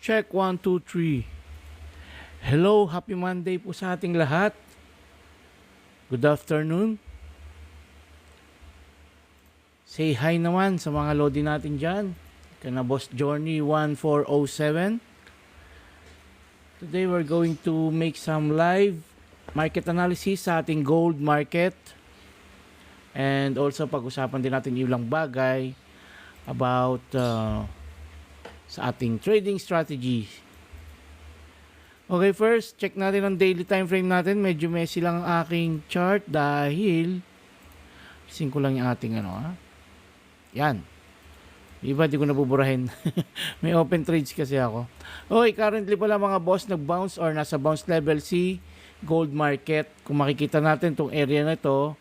Check 1, 2, 3. Hello, happy Monday po sa ating lahat. Good afternoon. Say hi naman sa mga lodi natin dyan. Kana Boss Journey 1407. Today we're going to make some live market analysis sa ating gold market. And also pag-usapan din natin ilang bagay about sa ating trading strategy. Okay, first, check natin ang daily time frame natin. Medyo messy lang ang aking chart dahil ising ko lang yung ating Yan. Iba, di ko nabuburahin. May open trades kasi ako. Okay, currently pala mga boss, nag-bounce or nasa bounce level si gold market. Kung makikita natin tong area na ito,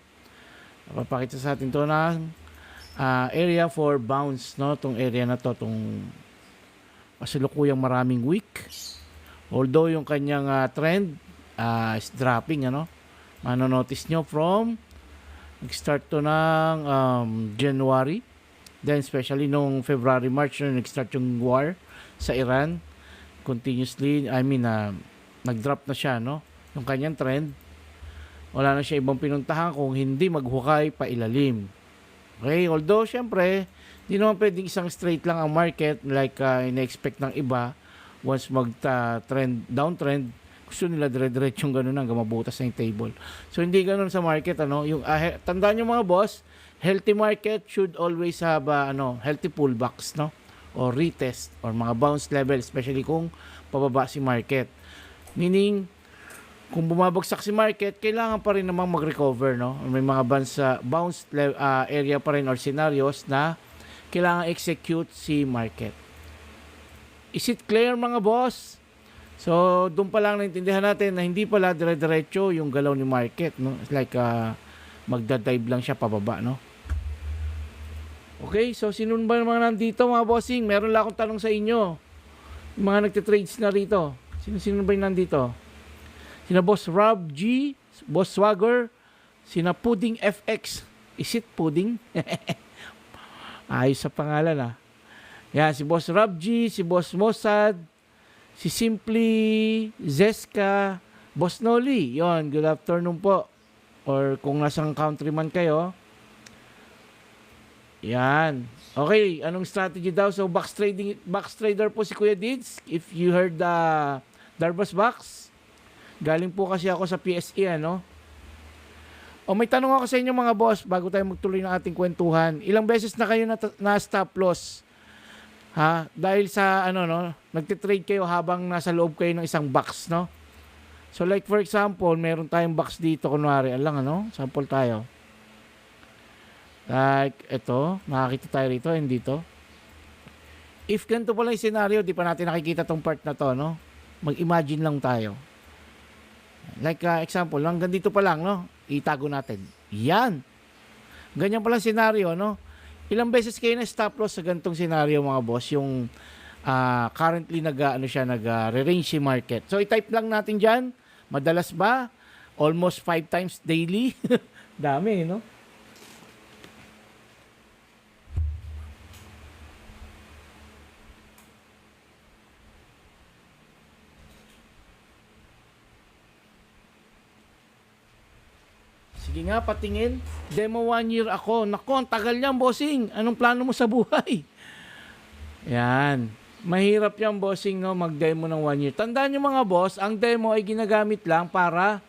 papakita sa atin to na area for bounce, no? Tong area na to, tong kasalukuyang maraming week. Although yung kanyang trend is dropping, manonotice nyo from nag-start to ng January, then especially nung February, March, nag-start yung war sa Iran. Continuously, nag-drop na siya, no? Yung kanyang trend. Wala na siya ibang pinuntahan kung hindi maghukay pa ilalim. Okay, although syempre, di naman pwedeng isang straight lang ang market like ina-expect ng iba. Once mag-trend, downtrend, gusto nila dire-diretsyong ganun hanggang mabutas na yung table. So hindi ganun sa market, yung tandaan niyo mga boss, healthy market should always have healthy pullbacks, no? Or retest or mga bounce level, especially kung pababa si market. Meaning kung bumabagsak si market, kailangan pa rin namang mag-recover, no? May mga bounce area pa rin or scenarios na kailangan execute si market. Is it clear mga boss? So, doon pa lang naintindihan natin na hindi pala dire-diretso yung galaw ni market, no? It's like magda-dive lang siya pababa, no? Okay, so sino ba naman nandito mga bossing? Meron lang akong tanong sa inyo. Yung mga nagtitrades na rito. Sino ba yung nandito? Sina Boss Rob G, Boss Swagger, sina Pudding FX. Is it Pudding? Ayos sa pangalan Yan, si Boss Rob G, si Boss Mossad, si Simply, Zeska, Boss Noli. Yon, good afternoon po. Or kung nasang countryman kayo. Yan. Okay, anong strategy daw? So, box trader po si Kuya Dids. If you heard the Darvas Box, galing po kasi ako sa PSE, O may tanong ako sa inyo mga boss bago tayo magtuloy ng ating kwentuhan. Ilang beses na kayo na stop loss? Ha? Dahil sa nagte-trade kayo habang nasa loob kayo ng isang box, no? So like for example, meron tayong box dito kunwari, sample tayo. Like ito, nakakita tayo rito and dito. If ganito pala yung scenario, di pa natin nakikita tong part na to, no? Mag-imagine lang tayo. Like example, hanggang dito pa lang, no? Itago natin. Yan. Ganyan pala scenario, no? Ilang beses kayo na stop loss sa ganitong scenario, mga boss, yung currently nag-range si market. So i-type lang natin diyan. Madalas ba? Almost 5 times daily. Dami, no? Sige nga, patingin. Demo 1 year ako. Naku, ang tagal niyan, bossing. Anong plano mo sa buhay? Yan. Mahirap yan, bossing, no? Mag-demo ng 1 year. Tandaan niyo mga boss, ang demo ay ginagamit lang para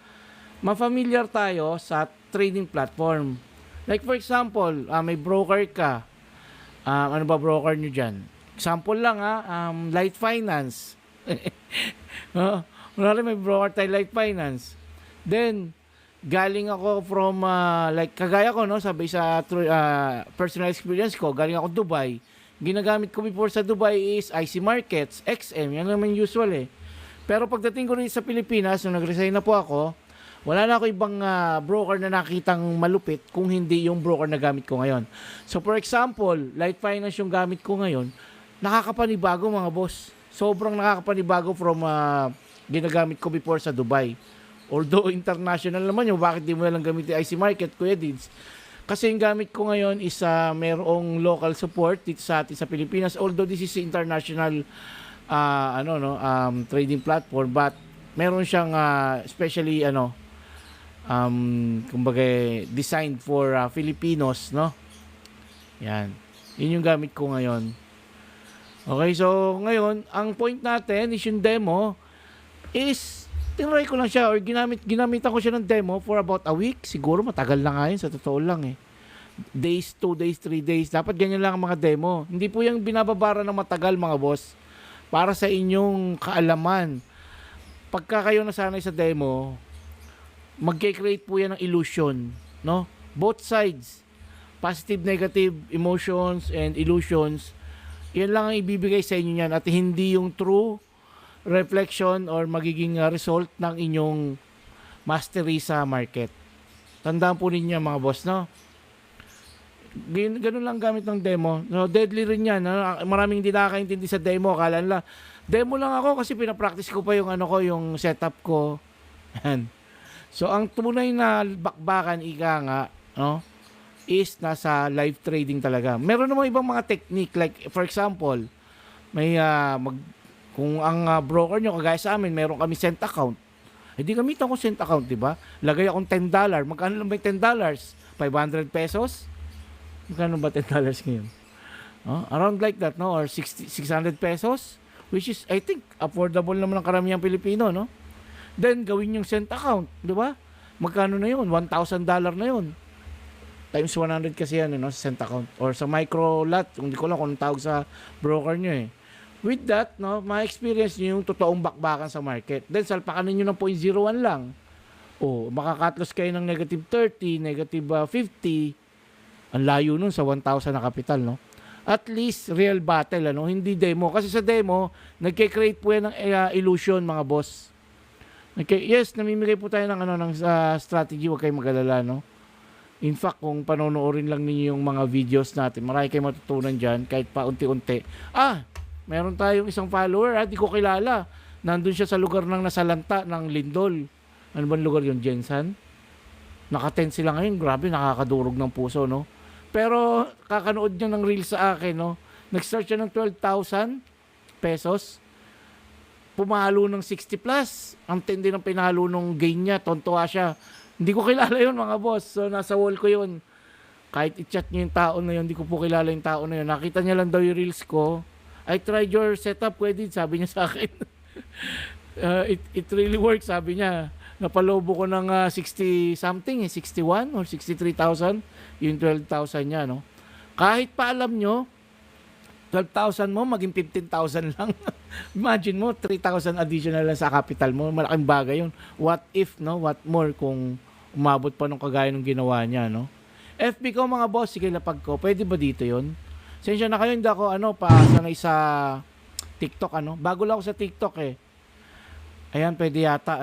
ma-familiar tayo sa trading platform. Like for example, may broker ka. Ano ba broker niyo dyan? Example lang, Light Finance. Wala may broker tayo, Light Finance. Then, galing ako from kagaya ko, no, sabi sa personal experience ko, galing ako Dubai. Ginamit ko before sa Dubai is IC Markets, XM, yan naman usual Pero pagdating ko rin sa Pilipinas, nung nag-resign na po ako, wala na ako ibang broker na nakitang malupit kung hindi yung broker na gamit ko ngayon. So for example, Light Finance yung gamit ko ngayon, nakakapanibago mga boss. Sobrang nakakapanibago from ginagamit ko before sa Dubai. Although international naman yun, bakit di mo lang gamitin IC Market, Kuya Dids? Kasi yung gamit ko ngayon is merong local support dito sa atin sa Pilipinas. Although this is international trading platform, but meron siyang especially kumbaga designed for Filipinos, no? Yan. Yun yung gamit ko ngayon. Okay, so ngayon, ang point natin is yung demo is tinry ko lang siya or ginamitan ko siya ng demo for about a week. Siguro matagal na nga yun, sa totoo lang eh. Days, 2 days, 3 days. Dapat ganyan lang ang mga demo. Hindi po yung binababara ng matagal, mga boss. Para sa inyong kaalaman. Pagka kayo nasanay sa demo, magke-create po yan ng illusion, no? Both sides, positive, negative emotions and illusions, yan lang ang ibibigay sa inyo yan at hindi yung true reflection or magiging result ng inyong mastery sa market. Tandaan po ninyo mga boss, no? Ganun lang gamit ng demo. No, deadly rin yan. No? Maraming hindi nakakaintindi sa demo. Akala nila, demo lang ako kasi pinapractice ko pa yung yung setup ko. Yan. So, ang tunay na bakbakan, ika nga, no, is nasa live trading talaga. Meron namang ibang mga technique. Like, for example, may, kung ang broker nyo, kagaya sa amin, meron kami cent account. Hindi gamitan ko cent account, di ba? Lagay akong $10. Magkano lang ba yung $10? 500 pesos? Magkano ba $10 ngayon? Around like that, no? Or 600 pesos? Which is, I think, affordable naman ng karamihang Pilipino, no? Then, gawin yung cent account, di ba? Magkano na yun? $1,000 na yun. Times 100 kasi yan, no? Sa cent account. Or sa micro lot, hindi ko lang kung tawag sa broker nyo, eh. With that, no, ma-experience nyo yung totoong bakbakan sa market. Then, salpakan nyo ng 0.01 lang. Makakatlos kayo ng negative 30, negative 50. Ang layo nun sa 1,000 na kapital, no? At least, real battle, hindi demo. Kasi sa demo, nagke-create po yan ng illusion, mga boss. Yes, namimigay po tayo ng strategy, huwag kayong mag-alala, no? In fact, kung panonoorin lang ninyo yung mga videos natin, marami kayong matutunan dyan, kahit pa unti-unti. Meron tayong isang follower, di ko kilala. Nandun siya sa lugar ng nasalanta ng Lindol. Ano bang lugar yun, Jensan? Naka-10 sila ngayon, grabe, nakakadurog ng puso, no? Pero, kakanood niya ng reel sa akin, no? Nag-start siya ng 12,000 pesos. Pumalo ng 60 plus. Ang tindi ng pinalo ng gain niya, tontuwa siya. Hindi ko kilala yun, mga boss. So, nasa wall ko yun. Kahit i-chat niyo yung tao na yun, hindi ko po kilala yung tao na yun. Nakita niya lang daw yung reels ko. I tried your setup, pwede, sabi niya sa akin. It really works, sabi niya. Napalobo ko ng 60 something, 61 or 63,000, yung 12,000 niya, no? Kahit pa alam nyo, 12,000 mo, maging 15,000 lang. Imagine mo, 3,000 additional lang sa capital mo. Malaking bagay yun. What if, no? What more kung umabot pa nung kagaya nung ginawa niya, no? FB ko, mga boss, sige lapag ko. Pwede ba dito yun? Sensya na kayo, hindi ako, pasanay sa TikTok, Bago lang ako sa TikTok, eh. Ayan, pwede yata,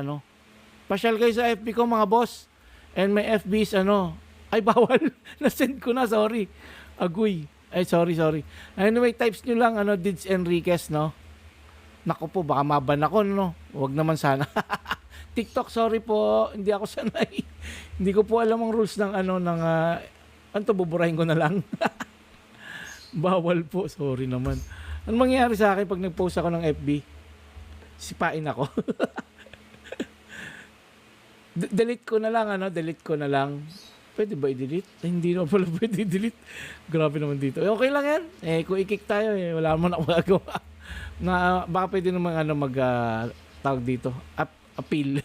Pasyal kayo sa FB ko, mga boss. And may FB is, ay, bawal. Na-send ko na, sorry. Agoy. Ay, sorry. Anyway, types nyo lang, Dids Enriquez, no? Naku po, baka maban ako, no? Huwag naman sana. TikTok, sorry po. Hindi ako sanay. Hindi ko po alam ang rules ng, buburahin ko na lang. Bawal po, sorry naman. Ano mangyayari sa akin pag nag-post ako ng FB? Sipain ako. Delete ko na lang, delete ko na lang. Pwede ba i-delete? Hindi naman pala pwede i-delete. Grabe naman dito. Okay lang yan. Kung i-kick tayo, wala naman ako magagawa. Baka pwede naman tawag dito. Appeal.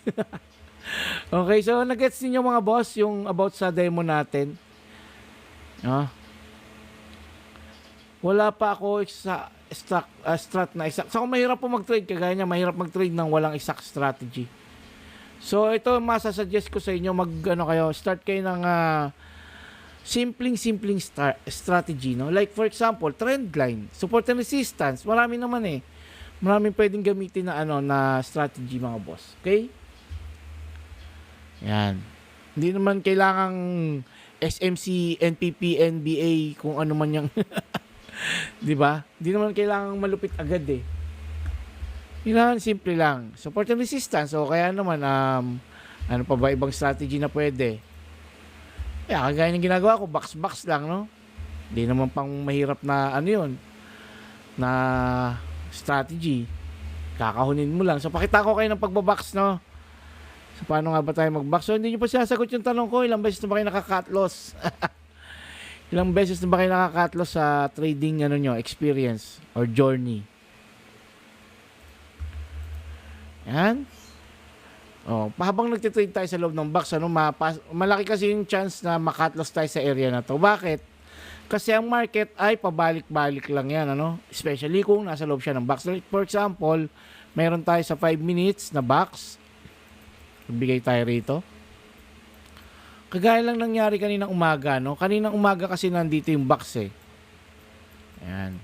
Okay, so nag-gets ninyo mga boss yung about sa demo natin. Wala pa ako strat na exact. So kung mahirap po mag-trade, kagaya niya, mahirap mag-trade ng walang exact strategy. So ito masasuggest ko sa inyo, start kayo ng simpleng strategy, no? Like for example, trend line, support and resistance. Marami naman eh. Maraming pwedeng gamitin na na strategy, mga boss. Okay? Yan. Hindi naman kailangang SMC, NPP, NBA, kung ano man yung 'di ba? Hindi naman kailangang malupit agad eh. Kailangan simple lang. Support and resistance. O kaya naman, ano pa ba ibang strategy na pwede? Kagaya ng ginagawa ko, box lang, no? Hindi naman pang mahirap na, yun, na strategy. Kakahunin mo lang. So, pakita ko kayo ng pagbabox, no? So, paano nga ba tayo mag-box? So, hindi nyo pa sinasagot yung tanong ko. Ilang beses na ba kayo nakaka-cut loss? Ilang beses na ba kayo nakaka-cut loss sa trading, ano nyo, experience or journey? Yan. Oh, habang nagtitrade tayo sa loob ng box, ano, malaki kasi yung chance na ma-cut loss tayo sa area na to. Bakit? Kasi ang market ay pabalik-balik lang yan, ano? Especially kung nasa loob siya ng box. Like for example, meron tayo sa 5 minutes na box. Bigay tayo rito. Kagaya lang nangyari kaninang umaga, no? Kaninang umaga kasi nandito yung box eh. Ayan.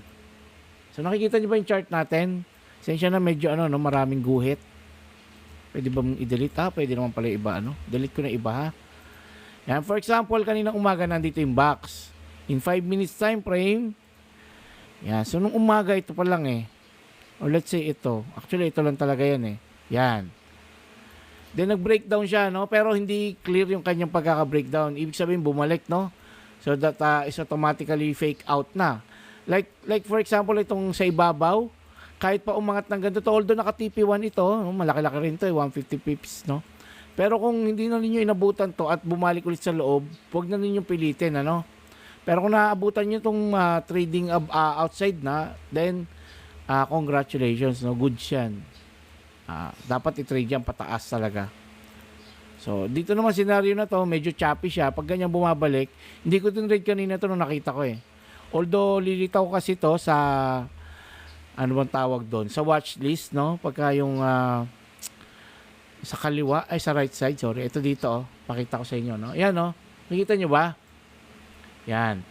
So nakikita niyo ba yung chart natin? Sensya na medyo ano, no, maraming guhit. Pwede ba mong i-delete? Pwede naman pala iba, ano? Delete ko na iba, ha? Yan, for example, kaninang umaga nandito yung box. In 5 minutes time frame. Yan, so nung umaga ito pa lang eh. Or let's say ito. Actually, ito lang talaga yan eh. Yan. Then nag-breakdown siya, no? Pero hindi clear yung kanyang pagkaka-breakdown. Ibig sabihin, bumalik, no? So that is automatically fake out na. Like for example, itong sa ibabaw, kahit pa umangat ng ganito, although naka-TP1 ito, no? Malaki-laki rin to, 150 pips, no? Pero kung hindi na ninyo inabutan to at bumalik ulit sa loob, huwag na ninyo pilitin, ano? Pero kung naabutan nyo itong trading outside na, then congratulations, no? Good yan. Dapat i-trade yan pataas talaga. So, dito naman scenario na to, medyo choppy siya. Pag ganyan bumabalik, hindi ko tinrade kanina to nung nakita ko eh. Although, lilitaw ko kasi to sa, ano bang tawag doon? Sa watch list, no? Pagka yung sa kaliwa, ay sa right side, sorry. Ito dito, oh. Pakita ko sa inyo, no? Yan, no? Nakita nyo ba? Yan.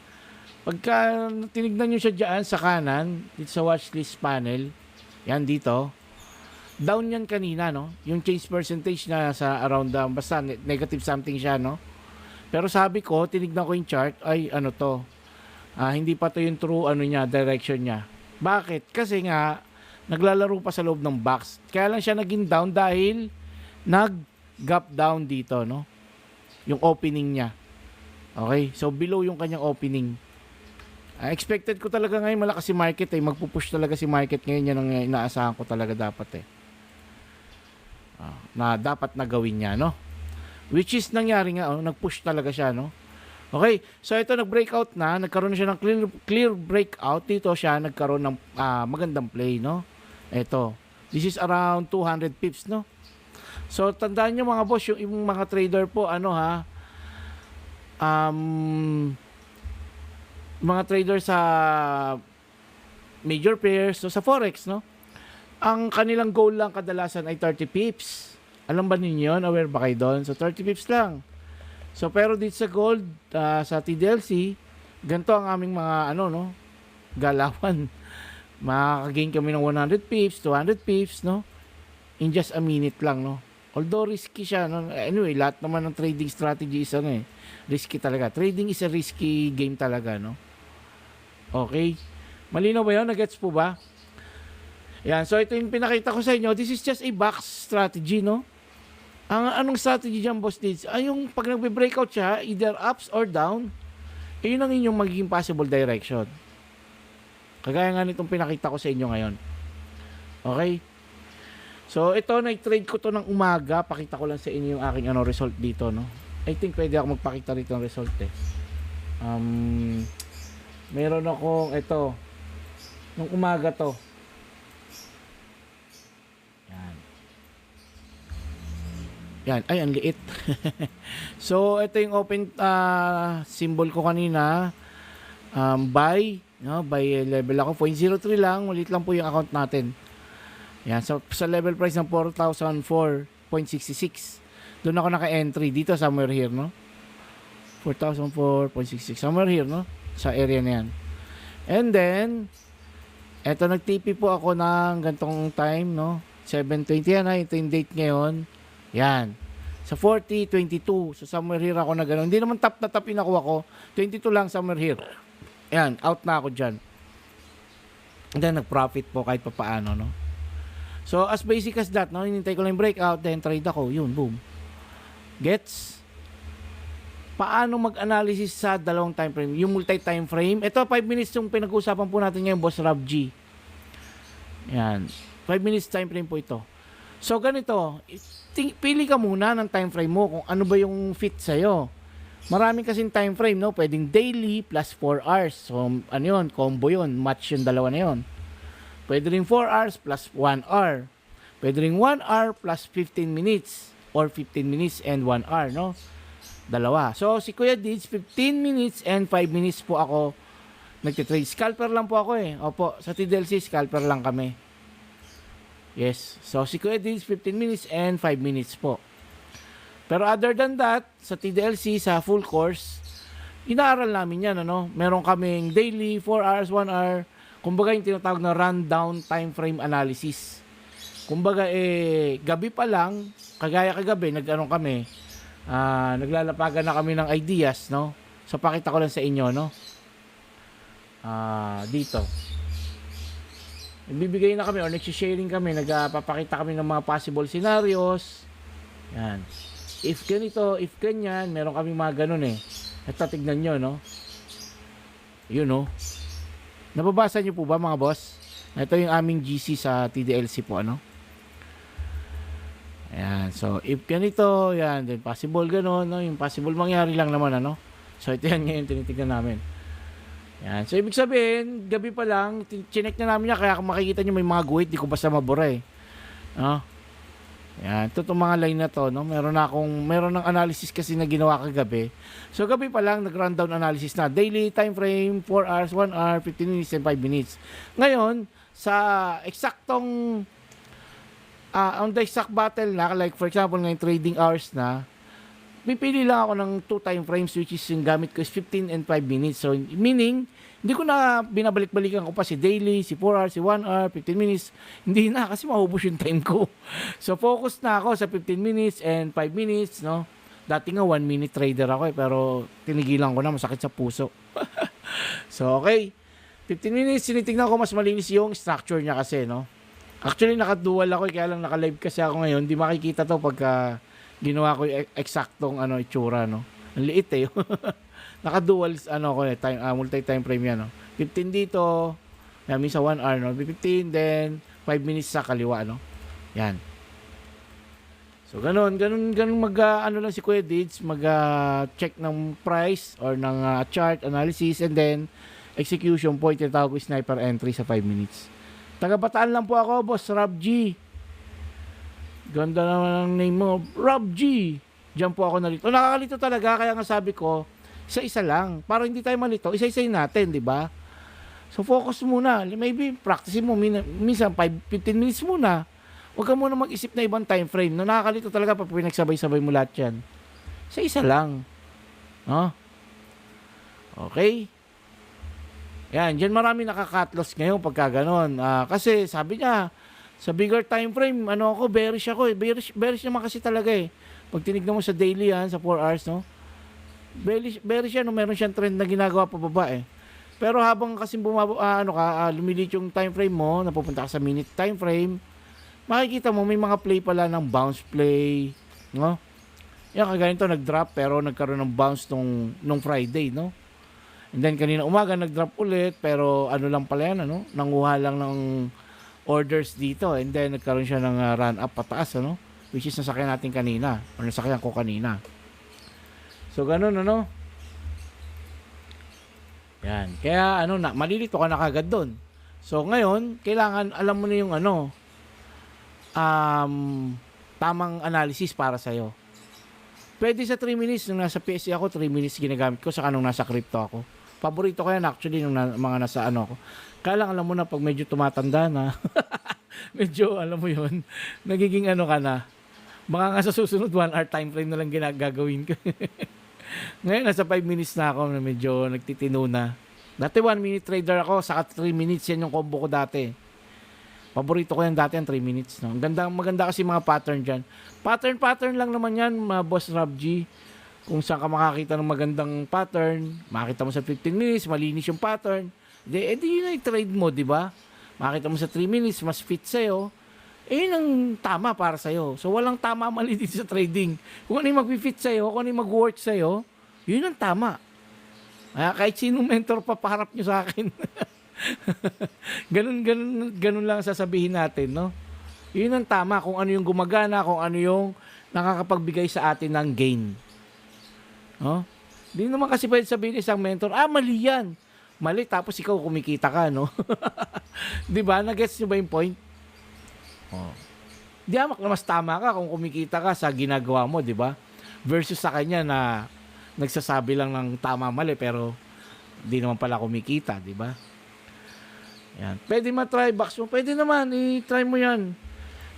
Pagka tinignan nyo siya dyan sa kanan, dito sa watch list panel, yan dito, down yan kanina, no? Yung change percentage na sa around, basta negative something siya, no? Pero sabi ko, tinignan ko yung chart, ay ano to, hindi pa to yung true, ano niya, direction niya. Bakit? Kasi nga, naglalaro pa sa loob ng box. Kaya lang siya naging down dahil nag-gap down dito, no? Yung opening niya. Okay? So, below yung kanyang opening. Expected ko talaga ngayon malakas si market eh. Magpupush talaga si market ngayon. Yan ang inaasahan ko talaga dapat eh. Na dapat na gawin niya, no? Which is nangyari nga, nag-push talaga siya, no? Okay, so ito nag-breakout na, nagkaroon na siya ng clear breakout. Dito siya nagkaroon ng magandang play, no? Ito, this is around 200 pips, no? So tandaan niyo mga boss, yung mga trader po, ano ha, mga trader sa major pairs, so sa forex, no? Ang kanilang goal lang kadalasan ay 30 pips. Alam ba ninyo yun? Aware ba kayo doon? So 30 pips lang. So pero dito sa gold, sa TDLC, ganito ang aming mga ano, no, galawan. Makakagain kami ng 100 pips, 200 pips, no, in just a minute lang, no. Although risky siya, no. Anyway, lahat naman ng trading strategy is ano eh, risky talaga. Trading is a risky game talaga, no. Okay, malinaw ba yun? Nagets po ba? Yan, so ito yung pinakita ko sa inyo. This is just a box strategy, no. Anong strategy dyan, boss leads? Yung pag nagbe-breakout siya, either ups or down, yun ang inyong magiging possible direction. Kagaya nga nitong pinakita ko sa inyo ngayon. Okay? So, ito, nag-trade ko to ng umaga. Pakita ko lang sa inyo yung aking result dito, no? I think pwede ako magpakita rito ng result, eh. Meron akong, ito, nung umaga to. Yan, ay ang liit. So ito yung open symbol ko kanina. Buy, no, buy level ako 0.03 lang, maliit lang po yung account natin. Yan, so sa level price ng 4,004.66. Doon ako naka-entry dito somewhere here, no. 4,004.66 somewhere here, no, sa area na yan. And then eto nag-TP po ako ng gantong time, no. 7:20 yan, ito yung date ngayon. Yan. Sa 40.22. So, somewhere here ako na gano'n. Hindi naman top na top yung nakuha ko. 22 lang, somewhere here. Yan. Out na ako dyan. And then, nag-profit po kahit pa paano, no? So, as basic as that, no? Hinintay ko lang yung breakout, then trade ako. Yun, boom. Gets? Paano mag-analysis sa dalawang time frame? Yung multi-time frame. Ito, 5 minutes yung pinag-uusapan po natin ngayon, Boss Rob G. Yan. 5 minutes time frame po ito. So, ganito. Pili ka muna ng time frame mo kung ano ba yung fit sa'yo. Maraming kasing time frame, no? Pwedeng daily plus 4 hours. So, ano yun? Combo yun. Match yung dalawa na yun. Pwede rin 4 hours plus 1 hour. Pwede rin 1 hour plus 15 minutes. Or 15 minutes and 1 hour, no? Dalawa. So, si Kuya Dids, 15 minutes and 5 minutes po ako nagtitrade. Scalper lang po ako eh. Opo, sa TDLC, scalper lang kami. Yes. So, si Kuya Dids, 15 minutes and 5 minutes po. Pero other than that, sa TDLC, sa full course, inaaral namin yan, ano? Meron kaming daily, 4 hours, 1 hour. Kumbaga yung tinatawag na rundown time frame analysis. Kumbaga, gabi pa lang, kagaya kagabi, naglalapagan na kami ng ideas, no? So, pakita ko lang sa inyo, no? Dito. Nagbibigay na kami or nagsisharing kami, nagpapakita kami ng mga possible scenarios. Yan. If ganito, if ganyan, meron kami mga ganun eh. Ito, tignan nyo, no? Yun, no? Nababasa nyo po ba, mga boss? Ito yung aming GC sa TDLC po, ano? Ayan. So, if ganito, yan, then possible ganun, no? Yung possible mangyari lang naman, ano? So, ito yan ngayon, tinitignan namin. Yan. So, ibig sabihin, gabi pa lang, chinek na namin niya, kaya kung makikita nyo may mga guhit, di ko basta mabura eh. No? Yan, ito itong mga line na to, no? Meron ng analysis kasi na ginawa kagabi. So, gabi pa lang, nag-rundown analysis na. Daily time frame, 4 hours, 1 hour, 15 minutes, and 5 minutes. Ngayon, sa eksaktong, on the exact battle na, like for example, ngayon trading hours na, pipili lang ako ng 2 time frames, which is yung gamit ko is 15 and 5 minutes. So, meaning, hindi ko na binabalik-balikan ko pa si daily, si 4 hours, si 1 hour, 15 minutes. Hindi na kasi maubos yung time ko. So, focus na ako sa 15 minutes and 5 minutes, no? Dati nga 1 minute trader ako eh, pero tinigilan ko na, masakit sa puso. So, okay. 15 minutes, sinitignan ko mas malinis yung structure niya kasi, no? Actually, naka-dual ako eh, kaya lang naka-live kasi ako ngayon. Hindi makikita to pagka ginawa ko yung eksaktong itsura, no? Ang liit eh. Naka-dual multi-time frame yan, no? 15 dito, yan, minsan 1 hour, no? 15, then 5 minutes sa kaliwa, no? Yan. So, ganun lang si Kuya Dids, check ng price or ng chart analysis, and then execution point, yung tawag ko sniper entry sa 5 minutes. Taga-Bataan lang po ako, boss, Rob G. Ganda naman ang name mo, Rob G. Diyan po ako nalito. Nakakalito talaga, kaya nga sabi ko, isa-isa lang. Para hindi tayo malito, isa-isayin natin, di ba? So, focus muna. Maybe, practice mo. Minsan, 15 minutes muna. Huwag ka muna mag-isip na ibang time frame. No, nakakalito talaga pag pinagsabay-sabay mo lahat yan. Isa-isa lang. No? Okay? Yan, dyan marami nakaka-cut-loss ngayon pagka ganon. Kasi, sabi niya, sa bigger time frame, bearish ako eh. Bearish naman kasi talaga eh. Pag tinignan mo sa daily yan, sa 4 hours, no? Bearish yan, no? Meron siyang trend na ginagawa pababa eh. Pero habang kasi lumilit yung time frame mo, napupunta ka sa minute time frame, makikita mo may mga play pala ng bounce play, no? Yan, kagaya nito, nag-drop pero nagkaroon ng bounce nung Friday, no? And then kanina umaga nag-drop ulit pero lang pala yan, ano? Nanguha lang ng orders dito and then nagkaroon siya ng run up pataas, ano? Which is nasakyan natin kanina or nasakyan ko kanina. So ganun, ano? Yan. Kaya malilito ka na kagad doon. So ngayon, kailangan alam mo na yung tamang analysis para sa'yo. Pwede sa 3 minutes, nung nasa PSE ako, 3 minutes ginagamit ko, saka nung nasa crypto ako. Paborito ko yan actually nung mga nasa ako. Kaya lang alam mo na pag medyo tumatanda na, medyo alam mo yun, nagiging ka na. Baka nga sa susunod 1 hour time frame na lang gagawin ko. Ngayon nasa 5 minutes na ako na medyo nagtitino na. Dati 1 minute trader ako, saka 3 minutes yan yung combo ko dati. Paborito ko yan dati ang 3 minutes. No? Maganda kasi mga pattern dyan. Pattern lang naman yan, boss Rob G. Kung saan ka makakita ng magandang pattern, makita mo sa 15 minutes, malinis yung pattern. Di yun ang trade mo, di ba? Makita mo sa 3 minutes, mas fit sa'yo. Yun ang tama para sa'yo. So, walang tama mali dito sa trading. Kung ano yung mag-fit sa'yo, kung ano yung mag-work sa'yo, yun ang tama. Kahit sinong mentor pa paharap nyo sa akin. Ganun lang ang sasabihin natin, no? Yun ang tama, kung ano yung gumagana, kung ano yung nakakapagbigay sa atin ng gain. No? Di naman kasi pwede sabihin isang mentor, mali yan. Mali, tapos ikaw kumikita ka, no? Di ba? Nagets nyo ba yung point? Oh. Di amak na mas tama ka kung kumikita ka sa ginagawa mo, di ba? Versus sa kanya na nagsasabi lang ng tama mali pero di naman pala kumikita, di ba? Yan. Pwede ma-try box mo. Pwede naman, i-try mo yan.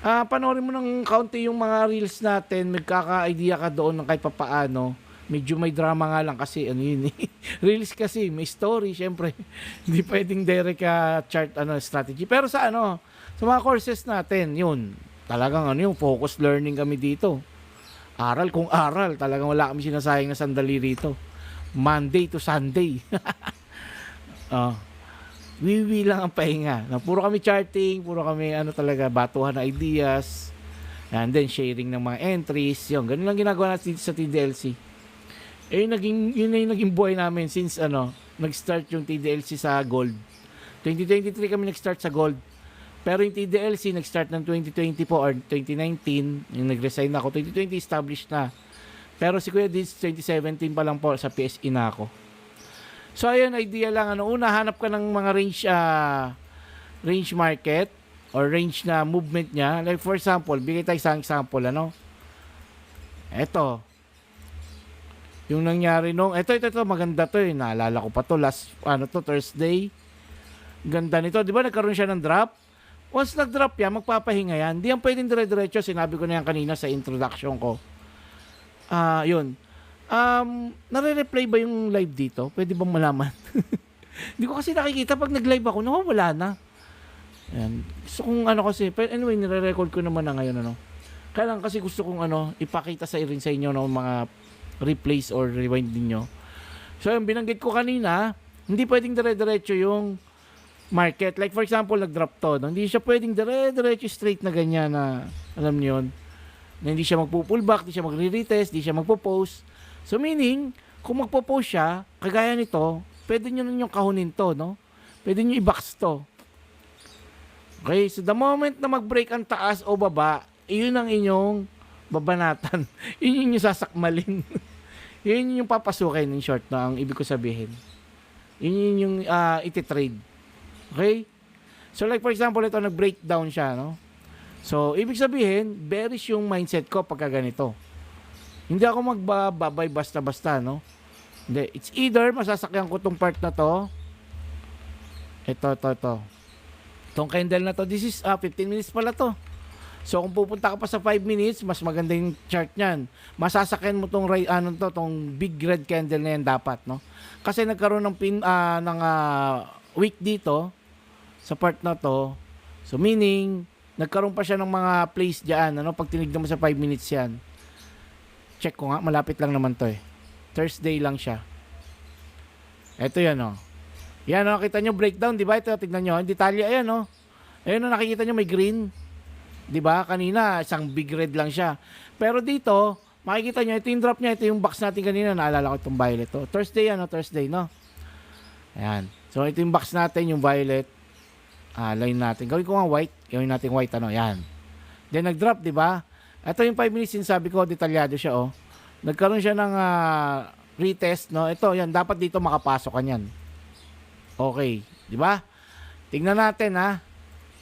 Panoorin mo ng kaunti yung mga reels natin, magkaka-idea ka doon ng kahit papaano. Medyo may drama nga lang kasi ano yun eh. Reels kasi, may story, syempre. Hindi pwedeng direct chart strategy. Pero sa mga courses natin, yun. Talagang yung focus learning kami dito. Aral kung aral, talagang wala kami sinasayang na sandali rito. Monday to Sunday. Wiwi lang ang pahinga. Puro kami charting, puro kami talaga batuhan na ideas. And then sharing ng mga entries. Yun, ganun lang ginagawa natin sa TDLC. Yun na yung naging buhay namin since nag-start yung TDLC sa Gold. 2023 kami nag-start sa Gold. Pero yung TDLC nag-start ng 2020 po or 2019. Yung nag-resign na ako. 2020 established na. Pero si Kuya Diz 2017 pa lang po sa PSE na ako. So ayun, idea lang. Una, hanap ka ng mga range market or range na movement niya. Like for example, bigay tayo isang example. Ito. Yung nangyari ito, maganda to eh. Naalala ko pa to. Thursday. Ganda nito. Di ba nagkaroon siya ng drop? Once nag-drop yan, magpapahinga yan. Di yan pwedeng dire-diretso. Sinabi ko na yan kanina sa introduction ko. Yun. Nare-replay ba yung live dito? Pwede bang malaman? Hindi ko kasi nakikita pag nag-live ako, wala na. Ayan. So kung kasi, but anyway, nire-record ko naman na ngayon Kaya lang kasi gusto kong ipakita sa inyo ng mga replays or rewind niyo. So yung binanggit ko kanina, hindi pwedeng dire-diretso yung market. Like for example, nag-drop to. Hindi siya pwedeng dire-diretso straight na ganyan na, alam niyo yun, na hindi siya magpo-pullback, hindi siya magre-retest, hindi siya magpo-post. So meaning, kung magpo-post siya, kagaya nito, pwede nyo nun yung kahunin to, no? Pwede nyo i-box to. Okay, so the moment na mag-break ang taas o baba, iyon ang inyong babanatan. Yun yung sasakmalin. Yun yung papasukin in short na ang ibig ko sabihin. Yun yung iti-trade. Okay? So like for example, ito nag-breakdown siya, no? So, ibig sabihin, bearish yung mindset ko pagka ganito. Hindi ako magbabay basta-basta, no? Hindi. It's either masasakyan ko tong part na to. Ito. Itong candle na to. This is 15 minutes pala to. So, kung pupunta ka pa sa 5 minutes, mas maganda yung chart niyan. Masasakyan mo tong tong big red candle na yan dapat, no? Kasi nagkaroon ng week dito sa part na to. So, meaning, nagkaroon pa siya ng mga place diyan, pag tinignan mo sa 5 minutes yan. Check ko nga, malapit lang naman to eh. Thursday lang siya. Ito yan Yan nakita nyo breakdown, di ba? Ito, tignan nyo. Ang detalye, ayan Ayun nakikita nyo may green. Di ba? Kanina, isang big red lang siya. Pero dito, makikita nyo, ito yung drop niya, ito yung box natin kanina. Naalala ko itong violet to. Thursday Thursday, no? Ayan. So, ito yung box natin, yung violet. Line natin. Gawin ko nga white. Gawin natin white, Yan. Then, nag-drop, di ba? Ito yung 5 minutes, sinasabi ko, detalyado siya, Nagkaroon siya ng retest, no? Ito, yan. Dapat dito makapasok ka niyan. Okay. Di ba? Tingnan natin,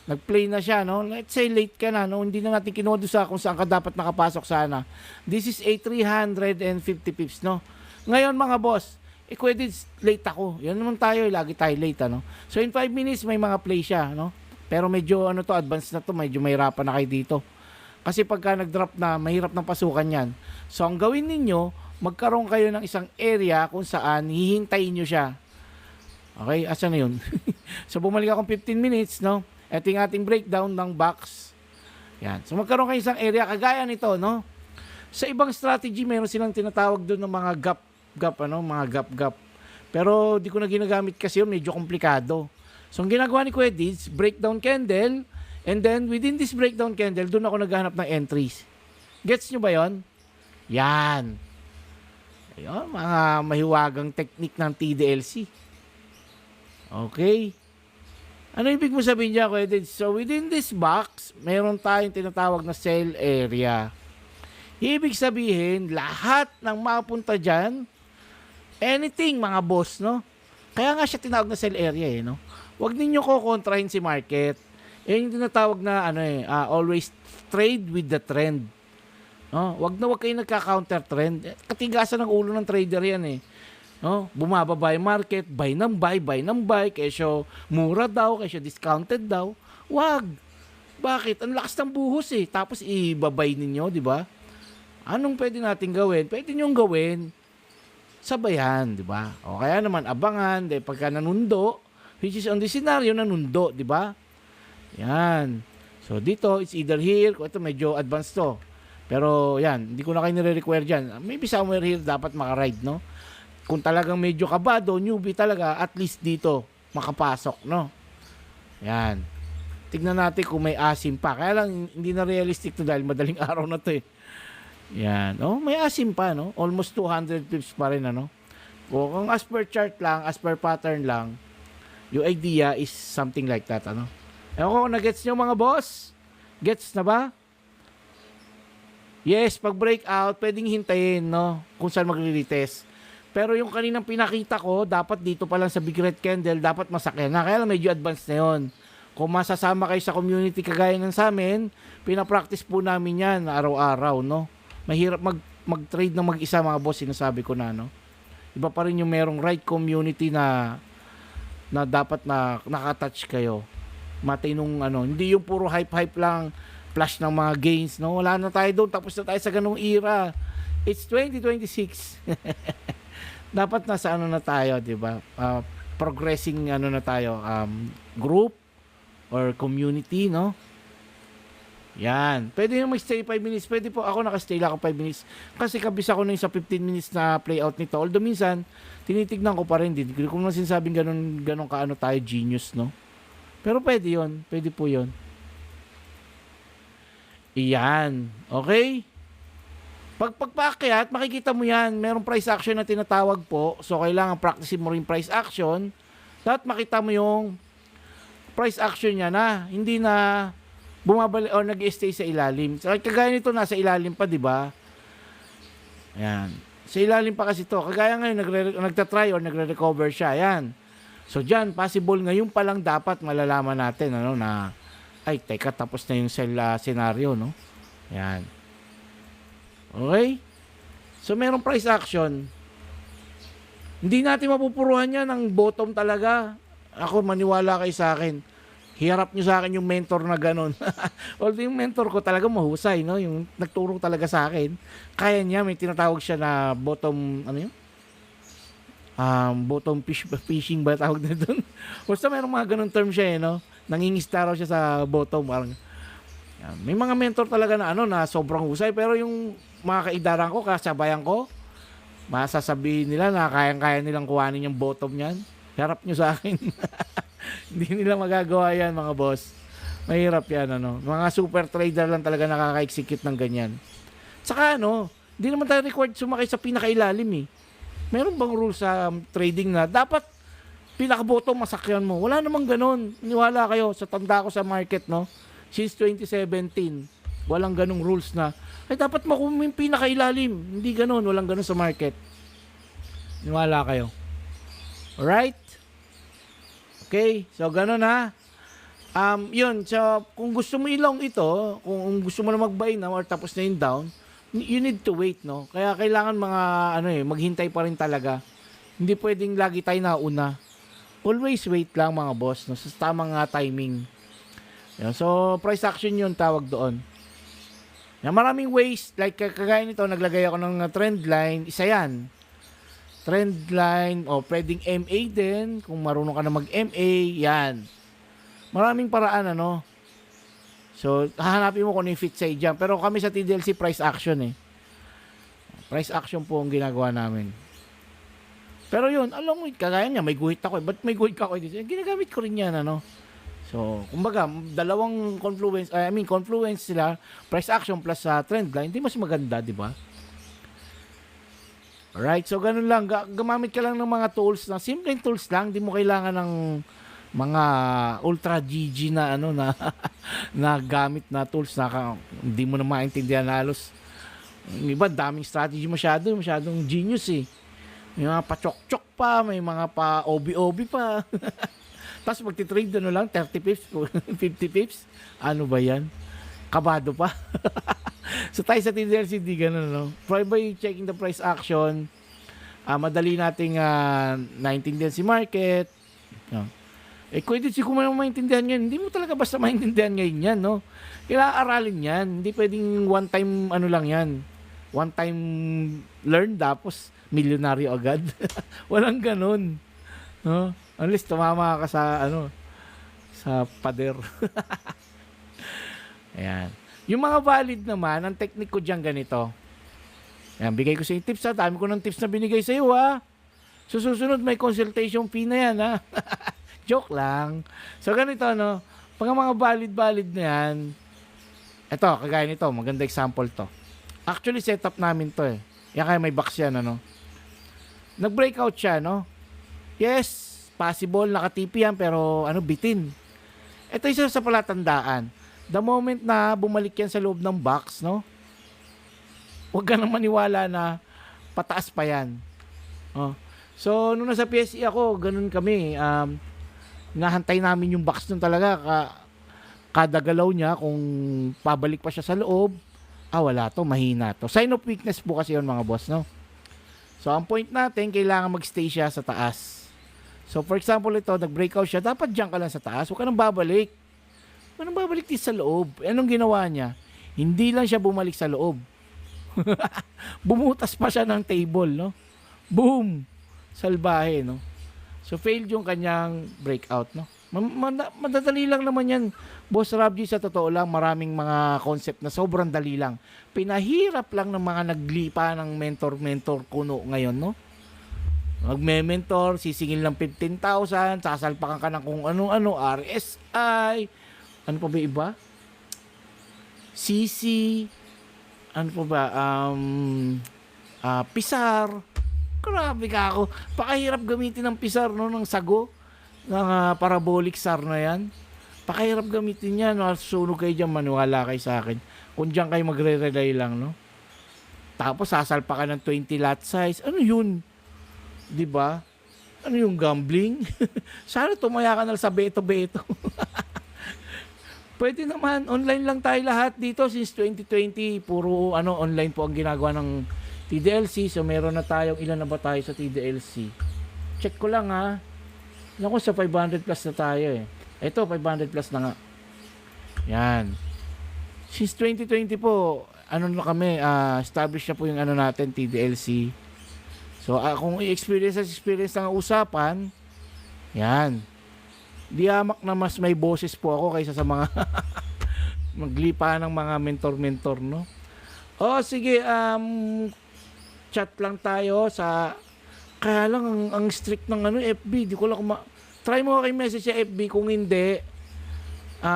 Nag-play na siya, no? Let's say late ka na, no? Hindi na natin kinodo sa kung saan ka dapat nakapasok sana. This is a 350 pips, no? Ngayon, mga boss, pwede late ako. Yan naman tayo, lagi tayo late, So, in 5 minutes, may mga play siya, no? Pero medyo, advanced na to, medyo mahirapan na kayo dito. Kasi pagka nag-drop na, mahirap ng pasukan yan. So, ang gawin ninyo, magkaroon kayo ng isang area kung saan hihintayin nyo siya. Okay? Asa na yun? So, bumalik akong 15 minutes, no? Ito yung ating breakdown ng box. Yan. So, magkaroon kayo isang area kagaya nito, no? Sa ibang strategy, meron silang tinatawag doon ng mga gap. Pero, di ko na ginagamit kasi yun, medyo komplikado. So, ang ginagawa ni Kuya Diz, breakdown candle, and then, within this breakdown candle, doon ako naghahanap ng entries. Gets nyo ba yon? Yan. Ayun, mga mahiwagang technique ng TDLC. Okay. Ano ibig mo sabihin niya, Kuya Dins? So, within this box, meron tayong tinatawag na sale area. Ibig sabihin, lahat ng mapunta dyan, anything, mga boss, no? Kaya nga siya tinawag na sale area, eh, no? Huwag ninyo kokontrahin si market. Yan yung tinatawag na, always trade with the trend. No? Wag kayo nagka-counter trend. Katigasan ng ulo ng trader yan, eh. No? Bumababa yung market, buy ng buy, kesyo mura daw, kesyo discounted daw. Wag. Bakit? Ang lakas ng buhos eh. Tapos ibabay ninyo, di ba? Anong pwede natin gawin? Pwede nyong gawin sabayan, di ba? O kaya naman abangan, di pagka nanundo, which is on the scenario nanundo, di ba? Yan. So dito, it's either here, ito medyo advanced to. Pero yan, hindi ko na kayo nire-require dyan. Maybe somewhere here dapat makaride, no? Kung talagang medyo kabado, newbie talaga, at least dito, makapasok, no? Yan. Tignan natin kung may asim pa. Kaya lang, hindi na realistic to dahil madaling araw na to eh. Yan. Oh, may asim pa, no? Almost 200 pips pa rin, ano? O kung as per chart lang, as per pattern lang, yung idea is something like that, ano? Ewan ko kung na-gets nyo mga boss? Gets na ba? Yes, pag breakout, pwedeng hintayin, no? Kung saan magre-retest. Pero yung kaninang pinakita ko, dapat dito pa lang sa Big Red Candle, dapat masakyan na. Kaya lang medyo advanced na yun. Kung masasama kayo sa community kagaya ng sa amin, pinapractice po namin yan araw-araw, no? Mahirap mag-trade ng mag-isa mga boss, sinasabi ko na, no? Iba pa rin yung merong right community na dapat na nakatouch kayo. Matinong hindi yung puro hype-hype lang, flash ng mga gains, no? Wala na tayo doon, tapos na tayo sa ganung era. It's 2026. Dapat nasa na tayo, 'di ba? Progressing na tayo, group or community, no? Yan. Pwede yung mag-stay 5 minutes. Pwede po ako naka-stay lang ako 5 minutes. Kasi kabisa ko na yung sa 15 minutes na playout nito. Although minsan, tinitignan ko pa rin. Hindi ko naman sinasabing ganun kaano tayo genius, no? Pero pwede yon. Pwede po yon. Iyan. Okay? Pagpaakyat, makikita mo yan. Merong price action na tinatawag po. So, kailangan practicein mo rin price action. Dapat makita mo yung price action niya na hindi na bumabalik o nag-stay sa ilalim. So, kagaya nito, nasa ilalim pa, di ba? Ayan. Sa ilalim pa kasi to. Kagaya ngayon, nagtatry or nagre-recover siya. Ayan. So, dyan, possible ngayon pa lang dapat malalaman natin, na, ay, teka, tapos na yung sell scenario, no? Ayan. Okay? So, merong price action. Hindi natin mapupuruhan yan ng bottom talaga. Ako, maniwala kayo sa akin. Hiharap nyo sa akin yung mentor na ganun. Although yung mentor ko talaga mahusay, no? Yung nagturo talaga sa akin. Kaya niya, may tinatawag siya na bottom, bottom fishing ba tawag na doon? Basta merong mga ganun term siya, no? Nangingista raw siya sa bottom. Parang, may mga mentor talaga na na sobrang husay, pero yung mga kaidaran ko, kasabayan ko, masasabihin nila na kayang-kaya nilang kuhanin yung bottom niyan. Harap nyo sa akin. Hindi nila magagawa yan, mga boss. Mahirap yan, Mga super trader lang talaga nakaka-execute ng ganyan. Saka, hindi naman tayo required sumakay sa pinakailalim, eh. Meron bang rule sa trading na dapat pinaka-bottom masakyan mo? Wala namang ganun. Niwala kayo sa tanda ko sa market, no? Since 2017, walang ganung rules na ay dapat makuha yung pinakailalim. Hindi ganun, walang ganun sa market. Niwala kayo. Alright? Okay, so ganun ha. Yun, so kung gusto mo ilong ito, kung gusto mo na mag-buy na or tapos na yung down, you need to wait, no? Kaya kailangan mga maghintay pa rin talaga. Hindi pwedeng lagi tayo nauna. Always wait lang mga boss, no? Sa tamang timing. Yan, so price action yun tawag doon. Yan, maraming ways, like kagaya nito, naglagay ako ng trend line, isa yan. Trend line, o pwedeng MA din, kung marunong ka na mag-MA, yan. Maraming paraan, So, hahanapin mo kung yung fit sa'yo dyan. Pero kami sa TDLC, price action eh. Price action po ang ginagawa namin. Pero yun, along with, kagaya niya, may guhit ako eh. Ba't may guhit ako dito? Ginagamit ko rin yan, So, kumbaga, dalawang confluence sila, price action plus trend line, hindi mas maganda, di ba? Alright, so ganun lang. Gumamit ka lang ng mga tools na, simpleng tools lang, hindi mo kailangan ng mga ultra GG na ano na na gamit na tools na hindi mo na maintindihan halos. Yung iba daming strategy masyadong genius eh. May mga pa-chok-chok pa, may mga pa-OB-OB pa. Tapos magti-trade ano lang 30 pips, 50 pips. Ano ba 'yan? Kabado pa. So tayo sa TDLC di ganun, no? By checking the price action, madali nating naintindihan si market. No? Kung man maintindihan yan, hindi mo talaga basta maintindihan ngayon yan, no? Kailangan aralin yan. Hindi pwedeng one time ano lang yan. One time learn tapos milyonaryo agad. Walang ganun. No? Unless tumama ka sa sa pader. Ayan. Yung mga valid naman, ang technique ko diyan ganito. Ayan, bigay ko sa tips ha. Dami ko ng tips na binigay sa iyo ha. Susunod may consultation fee na yan ha. Joke lang. So ganito no, pag mga valid na yan, ito, kagaya nito, maganda example to. Actually, setup namin to eh. Yan kaya may box yan, ano. Nag-breakout siya, no? Yes, possible, nakatipi yan, pero bitin. Ito isa sa palatandaan. The moment na bumalik yan sa loob ng box, no? Huwag ka nang maniwala na pataas pa yan. Oh. So, nung nasa PSE ako, ganun kami. Nahantay namin yung box nun talaga. Kada galaw niya, kung pabalik pa siya sa loob, wala to, mahina to. Sign of weakness po kasi yun mga boss, no? So, ang point natin, kailangan magstay siya sa taas. So, for example, ito, nag-breakout siya, dapat dyan ka lang sa taas, huwag ka nang babalik. Huwag ka nang babalik din sa loob. Anong ginawa niya? Hindi lang siya bumalik sa loob. Bumutas pa siya ng table, no? Boom! Salbahe, no? So, failed yung kanyang breakout, no? Madadali lang naman yan. Boss Rob G, sa totoo lang, maraming mga concept na sobrang dali lang. Pinahirap lang ng mga naglipa ng mentor kuno ngayon, no? Magme-mentor, sisingil ng 15,000, sasalpakan ka ng kung ano-ano, RSI, ano pa ba iba? CC, ano pa ba? Pisar. Grabe ka ako. Pakahirap gamitin ng pisar, no, ng sago. Ng parabolic SAR na yan. Pakahirap gamitin yan. No? Sunog kayo dyan, maniwala kayo sa akin. Kung dyan kayo magre-relay lang, no? Tapos sasalpa ka ng 20 lot size. Ano yun? Diba? Ano yung gambling? Sana tumaya ka na sa beto-beto. Pwede naman. Online lang tayo lahat dito since 2020. Puro online po ang ginagawa ng TDLC. So meron na tayong, ilan na ba tayo sa TDLC? Check ko lang ha. Naku, sa 500 plus na tayo eh. Ito, 500 plus na nga. Yan. Since 2020 po, na kami, established na po yung natin, TDLC. So, kung experience na usapan, yan. Diyamak na mas may boses po ako kaysa sa mga maglipa ng mga mentor, no? Sige, chat lang tayo sa... Kaya lang, ang strict ng FB. Di ko lang try mo kayo message sa FB. Kung hindi,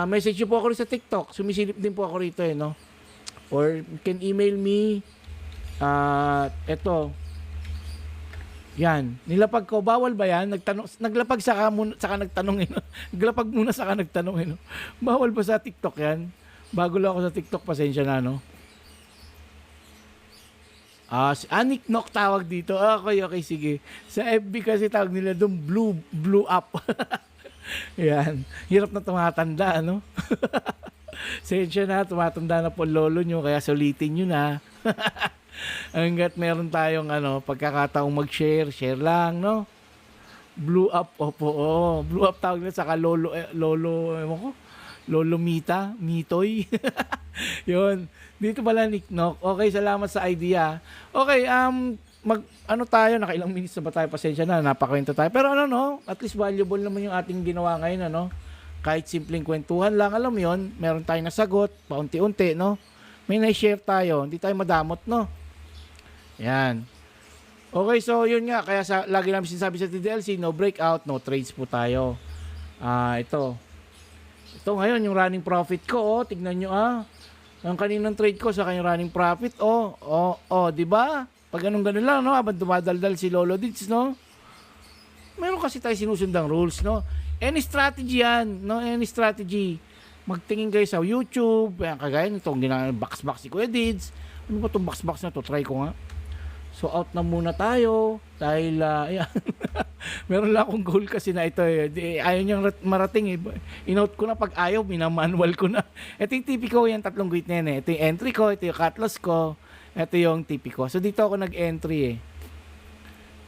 message nyo po ako rin sa TikTok. Sumisilip din po ako rito, no? Or you can email me. Eto. Yan. Nilapag ko. Bawal ba yan? Naglapag saka nagtanong, no? Naglapag muna saka nagtanong, no? Bawal ba sa TikTok yan? Bago lang ako sa TikTok. Pasensya na, no? Si Anik Nok tawag dito. Okay, sige. Sa FB kasi tawag nila doon blue up. Yan. Hirap na tumatanda, no? Sensya na, tumatanda na po lolo nyo, kaya sulitin nyo na. Hanggat meron tayong pagkakataong mag-share, share lang, no? Blue up, opo. Blue up tawag nila, saka lolo, ewan ko, Lolo Mitoy. Yun. Dito pala, Nick Nok. Okay, salamat sa idea. Okay, tayo, nakailang minutes na ba tayo? Pasensya na, napakwento tayo. Pero at least valuable naman yung ating ginawa ngayon, Kahit simpleng kwentuhan lang, alam mo yun, meron tayong nasagot, paunti-unti, no? May na-share tayo, hindi tayo madamot, no? Yan. Okay, so yun nga, kaya lagi namin sinasabi sa TDLC, no breakout, no trades po tayo. Ito ngayon, yung running profit ko, tignan nyo, ang kaninang trade ko sa kanyang running profit, di ba? Pag ganun lang, no? Habang dumadaldal si Lolo Dits, no? Meron kasi tayo sinusundang rules, no? Any strategy yan, no? Any strategy. Magtingin kayo sa YouTube, yan, kagaya nitong box si Kuya Dids. Ano ba itong box na to? Try ko nga. So out na muna tayo dahil ayan. Meron lang akong goal kasi na ito ayaw niyang marating eh. In-out ko na pag ayaw, minamanual ko na. Ito yung TP ko, yan tatlong guhit na yan eh. Ito yung entry ko, ito yung cutlass ko, ito yung TP ko. So dito ako nag-entry eh.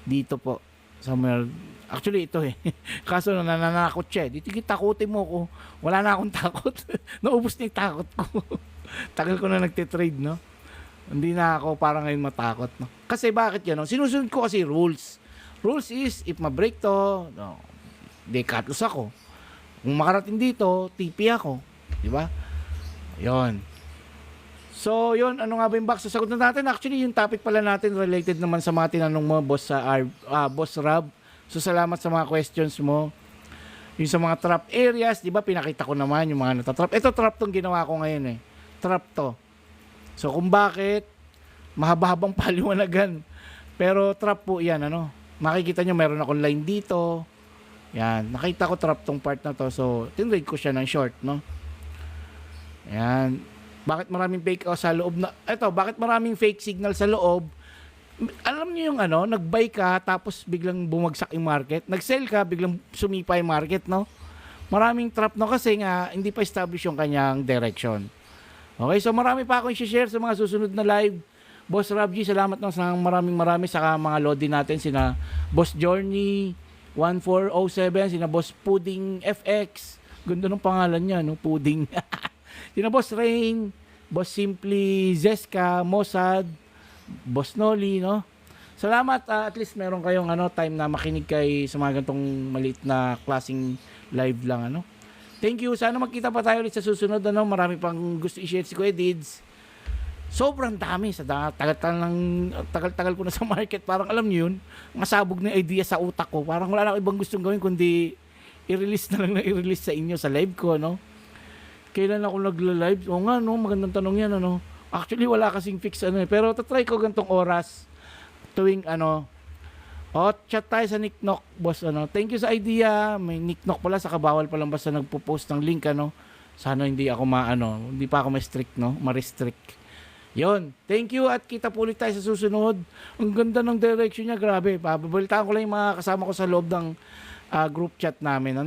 Dito po. Somewhere. Actually ito eh. Kaso nananakot siya eh. Dito takutin mo ko. Wala na akong takot. Naubos na yung takot ko. Tagal ko na nagtitrade, no? Hindi na ako parang ngayon matakot, no? Kasi bakit yan, no? Sinusunod ko kasi rules. Rules is, if ma-break to, no, di cutlass ako. Kung makarating dito, TP ako. Di ba? Yon. So, yon, ano nga ba yung box? Sasagot na natin. Actually, yung topic pala natin related naman sa mga tinanong mo, Boss Boss Rob. So, salamat sa mga questions mo. Yung sa mga trap areas, di ba, pinakita ko naman yung mga natatrap. Ito, trap tong ginawa ko ngayon eh. Trap to. So kung bakit, mahaba-habang paliwanagan. Pero trap po yan, ano. Makikita nyo, meron akong line dito. Yan, nakita ko trap tong part na to. So, tinrade ko siya ng short, no. Yan. Bakit maraming fake sa loob na, eto, bakit maraming fake signal sa loob? Alam niyo yung ano, nag-buy ka, tapos biglang bumagsak yung market. Nag-sell ka, biglang sumipa yung market, no. Maraming trap, no, kasi nga, hindi pa establish yung kanyang direction. Okay, so marami pa akong i-share sa mga susunod na live. Boss Rob G, salamat ng maraming sa mga lodi natin, sina Boss Journey 1407, sina Boss Pudding FX. Ganda ng pangalan niya, no? Pudding. Sina Boss Rain, Boss Simply, Zeska, Mossad, Boss Noli, no? Salamat, at least meron kayong time na makinig kay sa mga gantong maliit na klaseng live lang, ano? Thank you. Sana magkita pa tayo ulit sa susunod. Marami pang gusto i-share si Kuya Dids. Sobrang dami. Sa tagal-tagal ko na sa market. Parang alam niyo yun, masabog na idea sa utak ko. Parang wala na akong ibang gustong gawin kundi i-release na lang na i-release sa inyo sa live ko, no? Kailan ako nagla-live? O nga, no? Magandang tanong yan, ano? Actually, wala kasing fix, Pero tatry ko gantong oras tuwing, chat tayo sa Nick Knock, boss, Thank you sa idea. May Nick Knock pala, saka bawal palang basta nagpo-post ng link, Sana hindi ako hindi pa ako ma-strict, ma-restrict. Yon. Thank you at kita po ulit tayo sa susunod. Ang ganda ng direction niya, grabe. Babalitaan ko lang yung mga kasama ko sa loob ng group chat namin,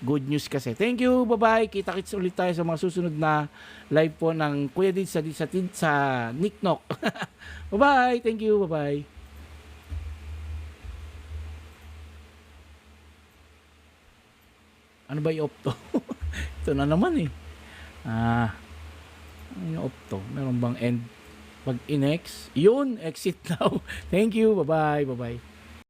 Good news kasi. Thank you, bye-bye. Kita-kits ulit tayo sa mga susunod na live po ng Kuya Dids sa Nick Knock. Bye-bye. Thank you, bye-bye. Ano ba yung opto? Ito na naman eh. Ano yung opto? Meron bang end? Pag in-ex? Yun, exit now. Thank you. Bye-bye. Bye-bye.